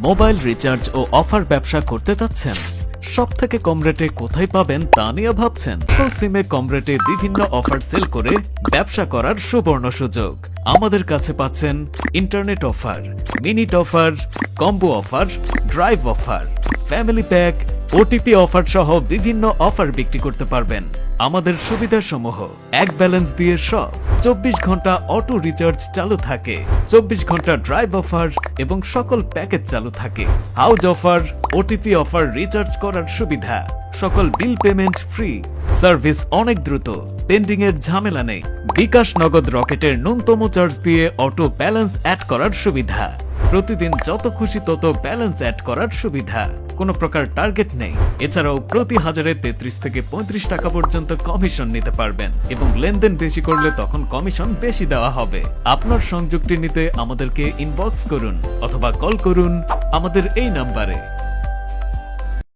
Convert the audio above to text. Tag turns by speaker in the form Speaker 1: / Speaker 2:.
Speaker 1: Mobile recharge ও offer ব্যবসা করতে চাচ্ছেন? সবথেকে কম রেটে কোথায় পাবেন তা নিয়ে ভাবছেন? ফুল সিমে কম রেটে বিভিন্ন অফার সেল করে ব্যবসা করার সুবর্ণ সুযোগ। আমাদের কাছে পাচ্ছেন internet offer, minute offer, combo offer, drive offer, family pack, OTP offer সহ বিভিন্ন অফার বিক্রি করতে পারবেন। আমাদের সুবিধাসমূহ: এক ব্যালেন্স দিয়ে সব, 24 ঘন্টা অটো রিচার্জ চালু থাকে, 24 ঘন্টা ড্রাইভ অফার এবং সকল প্যাকেজ চালু থাকে, house offer, OTP offer recharge করার সুবিধা, সকল বিল পেমেন্ট ফ্রি, সার্ভিস অনেক দ্রুত, পেন্ডিং এর ঝামেলা নেই, বিকাশ নগদ রকেটের ন্যূনতম চার্জ দিয়ে অটো ব্যালেন্স অ্যাড করার সুবিধা, প্রতিদিন যত খুশি তত ব্যালেন্স অ্যাড করার সুবিধা, কোনো প্রকার টার্গেট নেই। এছাড়াও প্রতি হাজারে 33 থেকে 35 টাকা পর্যন্ত কমিশন নিতে পারবেন এবং লেনদেন বেশি করলে তখন কমিশন বেশি দেওয়া হবে। আপনার সংযোগটি নিতে আমাদেরকে ইনবক্স করুন অথবা কল করুন আমাদের এই নাম্বারে।